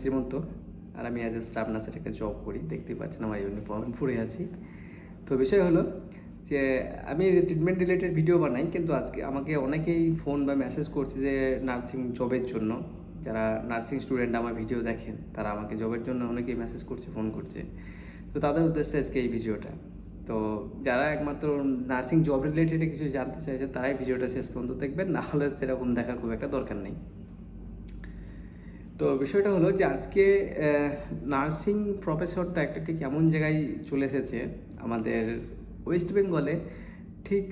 শ্রীমন্ত। আর আমি as a staff নার্সের একটা জব করি, দেখতেই পাচ্ছেন আমার ইউনিফর্ম পরে আছি। তো বিষয় হলো যে আমি ট্রিটমেন্ট রিলেটেড ভিডিও বানাই, কিন্তু আজকে আমাকে অনেকেই ফোন বা মেসেজ করছে যে নার্সিং জবের জন্য। যারা নার্সিং স্টুডেন্ট আমার ভিডিও দেখেন তারা আমাকে জবের জন্য অনেকেই মেসেজ করছে, ফোন করছে। তো তাদের উদ্দেশ্যে আজকে এই ভিডিওটা। তো যারা একমাত্র নার্সিং জব রিলেটেড কিছু জানতে চাইছে তারাই ভিডিওটা শেষ পর্যন্ত দেখবেন, না হলে সেরকম দেখার খুব একটা দরকার নেই। তো বিষয়টা হলো যে আজকে নার্সিং প্রফেশনটা একটা ঠিক এমন জায়গায় চলে এসেছে আমাদের ওয়েস্ট বেঙ্গলে। ঠিক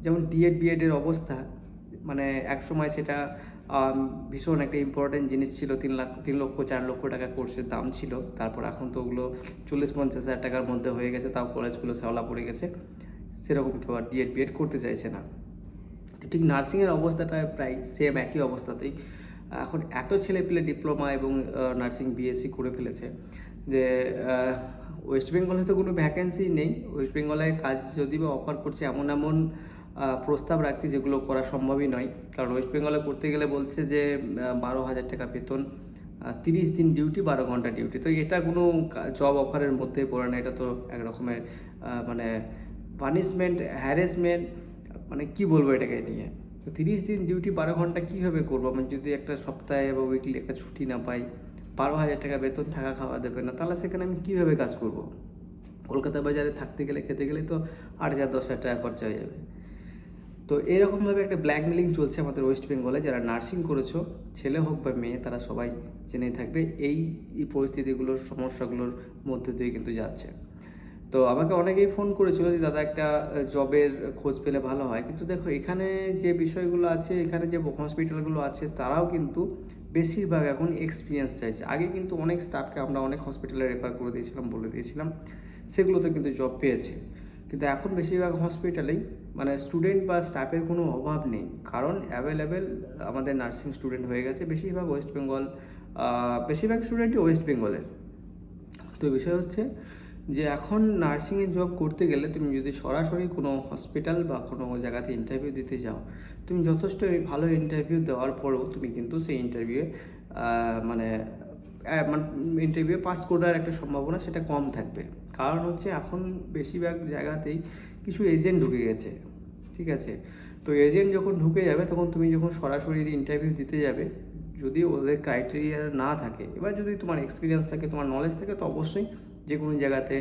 যেমন ডিএড বিএডের অবস্থা, মানে একসময় সেটা ভীষণ একটা ইম্পর্টেন্ট জিনিস ছিল। 3 লক্ষ 4 লক্ষ টাকা কোর্সের দাম ছিল। তারপর এখন তো ওগুলো 40-50 হাজার টাকার মধ্যে হয়ে গেছে, তাও কলেজগুলো শ্যাওলা পড়ে গেছে। সেরকম কেউ আর ডিএড বিএড করতে চাইছে না। ঠিক নার্সিংয়ের অবস্থাটা প্রায় সেম একই অবস্থাতেই। এখন এত ছেলেপিলে ডিপ্লোমা এবং নার্সিং বিএসসি করে ফেলেছে যে ওয়েস্ট বেঙ্গলে তো কোনো ভ্যাকেন্সি নেই। ওয়েস্ট বেঙ্গলে কাজ যদি বা অফার করছে এমন এমন প্রস্তাব রাখছে যেগুলো করা সম্ভবই নয়। কারণ ওয়েস্ট বেঙ্গলে করতে গেলে বলছে যে 12,000 টাকা বেতন, 30 দিন ডিউটি, 12 ঘন্টা ডিউটি। তো এটা কোনো জব অফারের মধ্যে পড়ে না। এটা তো এক রকমের মানে পানিশমেন্ট, হ্যারাসমেন্ট, মানে কি বলবো এটাকে নিয়ে। তো 30 দিন ডিউটি, 12 ঘন্টা কীভাবে করবো আমি যদি একটা সপ্তাহে বা উইকলি একটা ছুটি না পাই, 12,000 টাকা বেতন, থাকা খাওয়া দেবে না, তাহলে সেখানে আমি কীভাবে কাজ করব? কলকাতা বাজারে থাকতে গেলে খেতে গেলে তো 8,000-10,000 টাকা খরচা হয়ে যাবে। তো এরকমভাবে একটা ব্ল্যাকমেলিং চলছে আমাদের ওয়েস্ট বেঙ্গলে। যারা নার্সিং করেছো, ছেলে হোক বা মেয়ে, তারা সবাই জেনেই থাকবে এই পরিস্থিতিগুলোর, সমস্যাগুলোর মধ্যে দিয়ে কিন্তু যাচ্ছে। তো আমাকে অনেকেই ফোন করেছিল যে দাদা একটা জবের খোঁজ পেলে ভালো হয়। কিন্তু দেখো এখানে যে বিষয়গুলো আছে, এখানে যে হসপিটালগুলো আছে তারাও কিন্তু বেশিরভাগ এখন এক্সপিরিয়েন্স চাইছে। আগে কিন্তু অনেক স্টাফকে আমরা অনেক হসপিটালে রেফার করে দিয়েছিলাম, বলে দিয়েছিলাম, সেগুলোতে কিন্তু জব পেয়েছে। কিন্তু এখন বেশিরভাগ হসপিটালেই মানে স্টুডেন্ট বা স্টাফের কোনো অভাব নেই, কারণ অ্যাভেলেবেল আমাদের নার্সিং স্টুডেন্ট হয়ে গেছে। বেশিরভাগ ওয়েস্ট বেঙ্গল, বেশিরভাগ স্টুডেন্টই ওয়েস্ট বেঙ্গলের। তো বিষয় হচ্ছে যে এখন নার্সিংয়ে জব করতে গেলে তুমি যদি সরাসরি কোনো হসপিটাল বা কোনো জায়গাতে ইন্টারভিউ দিতে যাও, তুমি যথেষ্ট ভালো ইন্টারভিউ দেওয়ার পরেও তুমি কিন্তু সেই মানে ইন্টারভিউ পাস করার একটা সম্ভাবনা সেটা কম থাকবে। কারণ হচ্ছে এখন বেশিরভাগ জায়গাতেই কিছু এজেন্ট ঢুকে গেছে, ঠিক আছে? তো এজেন্ট যখন ঢুকে যাবে তখন তুমি যখন সরাসরি ইন্টারভিউ দিতে যাবে, যদি ওদের ক্রাইটেরিয়া না থাকে, এবার যদি তোমার এক্সপিরিয়েন্স থাকে, তোমার নলেজ থাকে, তো অবশ্যই যে কোনো জায়গাতে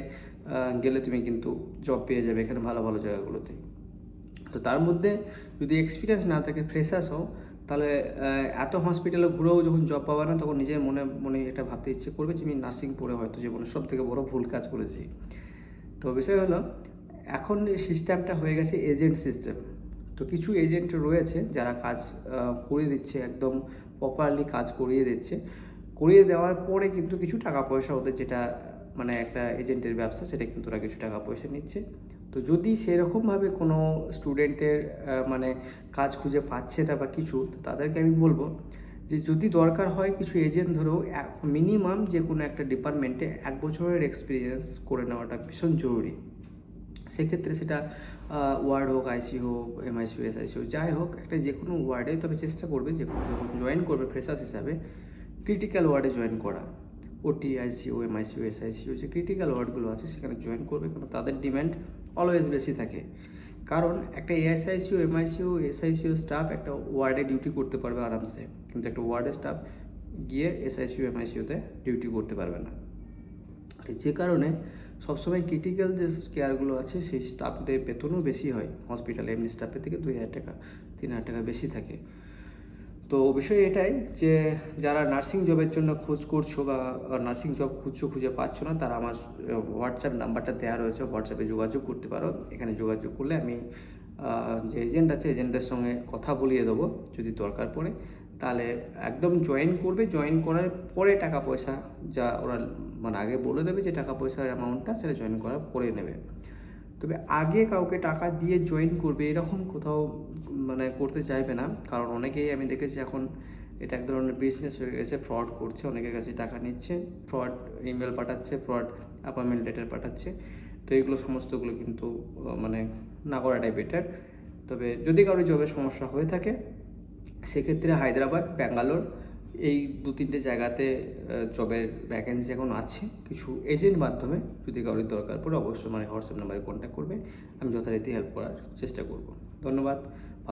গেলে তুমি কিন্তু জব পেয়ে যাবে এখানে ভালো ভালো জায়গাগুলোতে। তো তার মধ্যে যদি এক্সপিরিয়েন্স না থাকে, ফ্রেশার্স হও, তাহলে এত হসপিটালে ঘুরেও যখন জব পাবে না, তখন নিজের মনে মনে এটা ভাবতে ইচ্ছে করবে যে আমি নার্সিং পড়ে হয়তো জীবনে সব থেকে বড় ভুল কাজ করেছি। তো বিষয় হলো এখন সিস্টেমটা হয়ে গেছে এজেন্ট সিস্টেম। তো কিছু এজেন্ট রয়েছে যারা কাজ করিয়ে দিচ্ছে, একদম প্রপারলি কাজ করিয়ে দিচ্ছে। করিয়ে দেওয়ার পরে কিন্তু কিছু টাকা পয়সা ওদের, যেটা মানে একটা এজেন্টের ব্যবসা, সেটা কিন্তু ওরা কিছু টাকা পয়সা নিচ্ছে। তো যদি সেরকমভাবে কোনো স্টুডেন্টের মানে কাজ খুঁজে পাচ্ছে না বা কিছু, তো তাদেরকে আমি বলবো যে যদি দরকার হয় কিছু এজেন্ট ধরেও মিনিমাম যে কোনো একটা ডিপার্টমেন্টে 1 বছরের এক্সপিরিয়েন্স করে নেওয়াটা ভীষণ জরুরি। সেক্ষেত্রে সেটা ওয়ার্ড হোক, আইসি হোক, এমআইসিউ, এসআইসিউ, যাই হোক, একটা যে কোনো ওয়ার্ডে, তবে চেষ্টা করবে যে যখন জয়েন করবে ফ্রেশার্স হিসাবে, ক্রিটিক্যাল ওয়ার্ডে জয়েন করা। ওটি, আইসিইউ, এমআইসিউ, এসআইসিউ, যে ক্রিটিক্যাল ওয়ার্ডগুলো আছে সেখানে জয়েন করবে, কারণ তাদের ডিম্যান্ড অলওয়েজ বেশি থাকে। কারণ একটা এসআইসিউ, এমআইসিউ, এসআইসিউ স্টাফ একটা ওয়ার্ডে ডিউটি করতে পারবে আরামসে, কিন্তু একটা ওয়ার্ডের স্টাফ গিয়ে এসআইসিউ, এমআইসিউতে ডিউটি করতে পারবে না। যে কারণে সবসময় ক্রিটিক্যাল যে কেয়ারগুলো আছে সেই স্টাফদের বেতনও বেশি হয় হসপিটালে, এমনি স্টাফের থেকে 2,000 টাকা 3,000 টাকা বেশি থাকে। তো বিষয় এটাই যে যারা নার্সিং জবের জন্য খোঁজ করছো বা নার্সিং জব খুঁজে পাচ্ছ না, তারা আমার হোয়াটসঅ্যাপ নাম্বারটা দেওয়া রয়েছে, হোয়াটসঅ্যাপে যোগাযোগ করতে পারো। এখানে যোগাযোগ করলে আমি যে এজেন্ট আছে এজেন্টের সঙ্গে কথা বলিয়ে দেবো। যদি দরকার পড়ে তাহলে একদম জয়েন করবে, জয়েন করার পরে টাকা পয়সা যা ওরা মানে আগে বলে দেবে যে টাকা পয়সার অ্যামাউন্টটা, সেটা জয়েন করার পরে নেবে। তবে আগে কাউকে টাকা দিয়ে জয়েন করবে এরকম কোথাও মানে করতে চাইবে না, কারণ অনেকেই আমি দেখেছি এখন এটা এক ধরনের বিজনেস হয়ে গেছে, ফ্রড করছে, অনেকের কাছে টাকা নিচ্ছে, ফ্রড ইমেল পাঠাচ্ছে, ফ্রড অ্যাপয়েন্টমেন্ট লেটার পাঠাচ্ছে। তো এগুলো সমস্তগুলো কিন্তু মানে না করাটাই বেটার। তবে যদি কারো জবের সমস্যা হয়ে থাকে, সেক্ষেত্রে হায়দ্রাবাদ, ব্যাঙ্গালোর এই 2-3টে জায়গাতে জবের ভ্যাকেন্সি এখন আছে, কিছু এজেন্ট মাধ্যমে। যদি কারোর দরকার পড়ে অবশ্যই আমার হোয়াটসঅ্যাপ নাম্বারে কন্ট্যাক্ট করবে, আমি যথারীতি হেল্প করার চেষ্টা করব। ধন্যবাদ।